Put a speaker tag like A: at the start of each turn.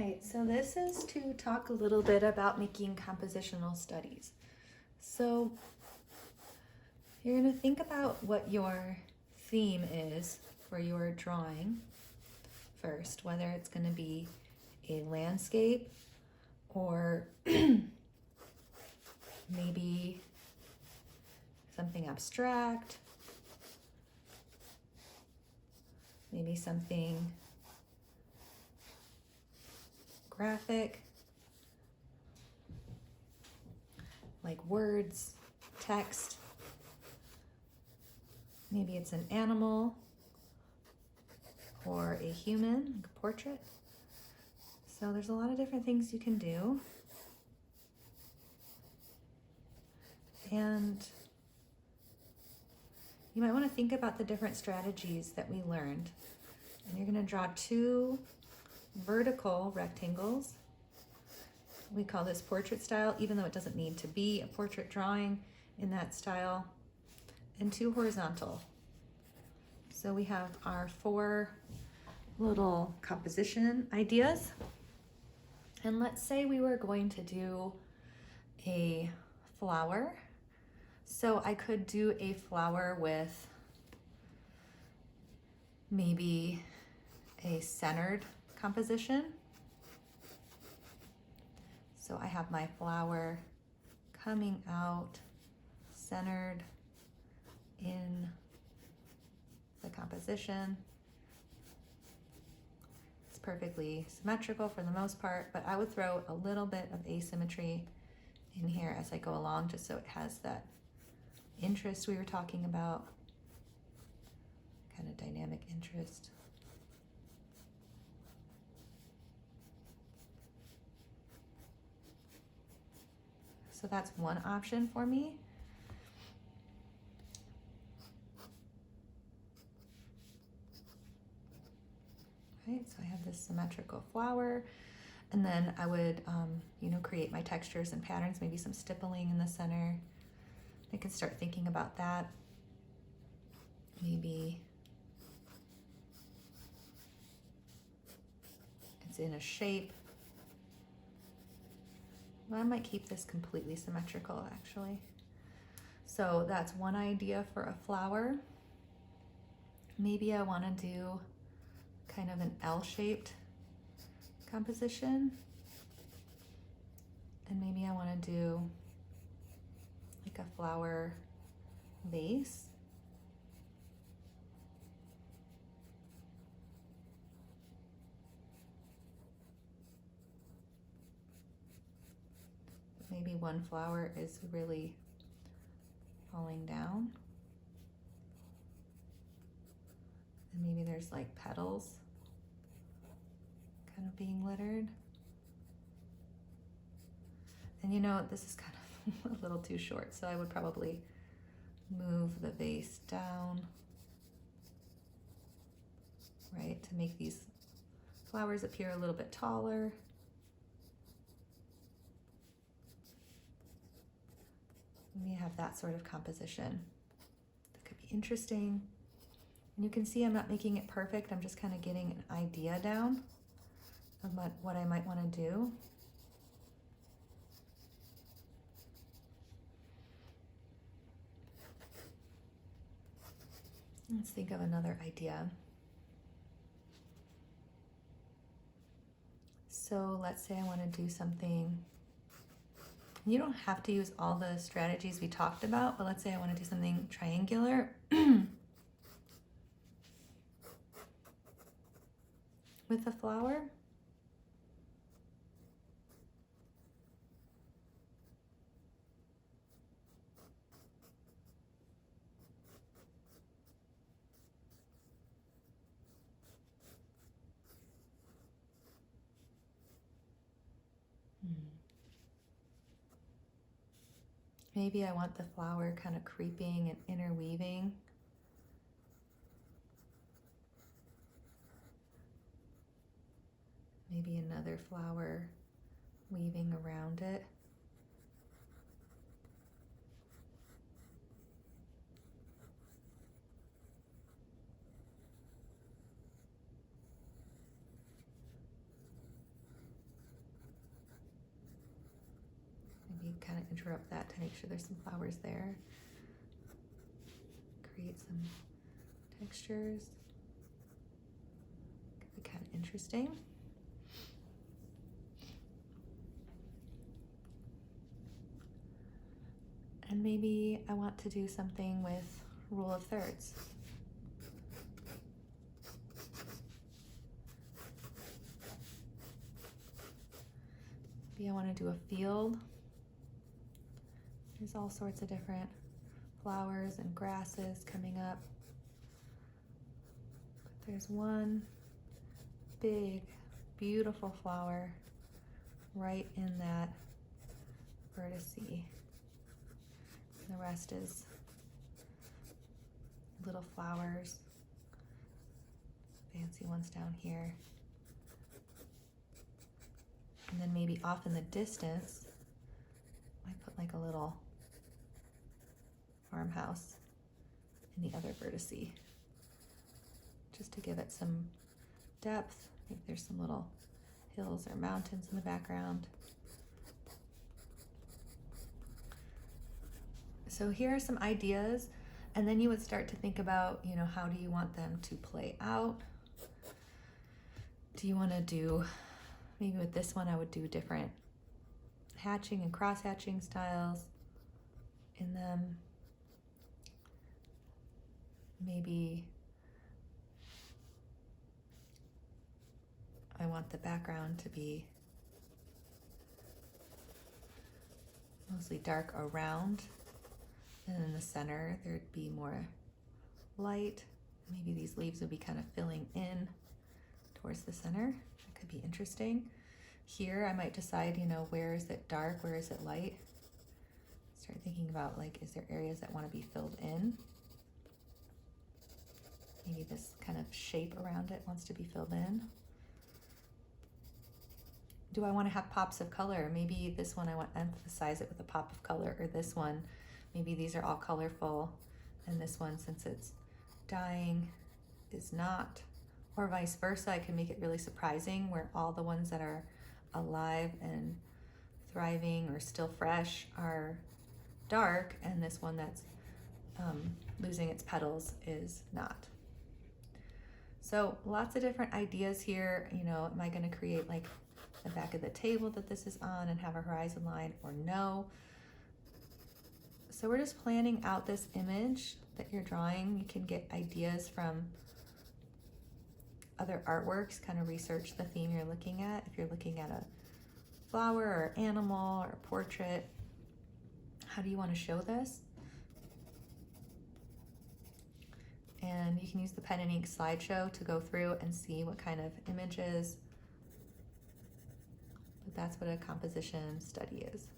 A: right, so this is to talk a little bit about making compositional studies. So you're going to think about what your theme is for your drawing first, whether it's going to be a landscape or maybe something abstract, maybe something graphic, like words, text. Maybe it's an animal or a human, like a portrait. So there's a lot of different things you can do. And you might want to think about the different strategies that we learned. And you're going to draw 2 vertical rectangles. We call this portrait style, even though it doesn't need to be a portrait drawing in that style, and 2 horizontal. So we have our 4 little composition ideas. And let's say we were going to do a flower. So I could do a flower with maybe a centered composition. So I have my flower coming out centered in the composition. It's perfectly symmetrical for the most part, but I would throw a little bit of asymmetry in here as I go along, just so it has that interest we were talking about, kind of dynamic interest. So that's one option for me. Right, so I have this symmetrical flower, and then I would, create my textures and patterns, maybe some stippling in the center. I can start thinking about that. Maybe it's in a shape. Well, I might keep this completely symmetrical, actually. So that's one idea for a flower. Maybe I want to do kind of an L-shaped composition. And maybe I want to do like a flower vase. Maybe one flower is really falling down. And maybe there's like petals kind of being littered. And this is kind of a little too short, so I would probably move the vase down, right, to make these flowers appear a little bit taller. And you have that sort of composition. That could be interesting. And you can see I'm not making it perfect. I'm just kind of getting an idea down of what I might want to do. Let's think of another idea. So let's say I want to do something. You don't have to use all the strategies we talked about, but let's say I want to do something triangular with a flower. Maybe I want the flower kind of creeping and interweaving. Maybe another flower weaving around it. kind of interrupt that to make sure there's some flowers there. Create some textures. Could be kind of interesting. And maybe I want to do something with rule of thirds. Maybe I want to do a field. There's all sorts of different flowers and grasses coming up. But there's one big, beautiful flower right in that vertice. The rest is little flowers, fancy ones down here. And then maybe off in the distance, I put like a little farmhouse in the other vertice, just to give it some depth. Maybe there's some little hills or mountains in the background. So here are some ideas, and then you would start to think about, you know, how do you want them to play out? Do you want to do, maybe with this one I would do different hatching and cross-hatching styles in them. Maybe I want the background to be mostly dark around, and in the center there'd be more light. Maybe these leaves would be kind of filling in towards the center. That could be interesting. Here I might decide, you know, where is it dark, where is it light? Start thinking about, like, is there areas that want to be filled in? Maybe this kind of shape around it wants to be filled in. Do I want to have pops of color? Maybe this one I want to emphasize it with a pop of color, or this one, maybe these are all colorful, and this one, since it's dying, is not, or vice versa. I can make it really surprising where all the ones that are alive and thriving or still fresh are dark, and this one that's losing its petals is not. So lots of different ideas here. You know, am I going to create like the back of the table that this is on and have a horizon line, or no? So we're just planning out this image that you're drawing. You can get ideas from other artworks, kind of research the theme you're looking at. If you're looking at a flower or animal or a portrait, how do you want to show this? And you can use the pen and ink slideshow to go through and see what kind of images. But that's what a composition study is.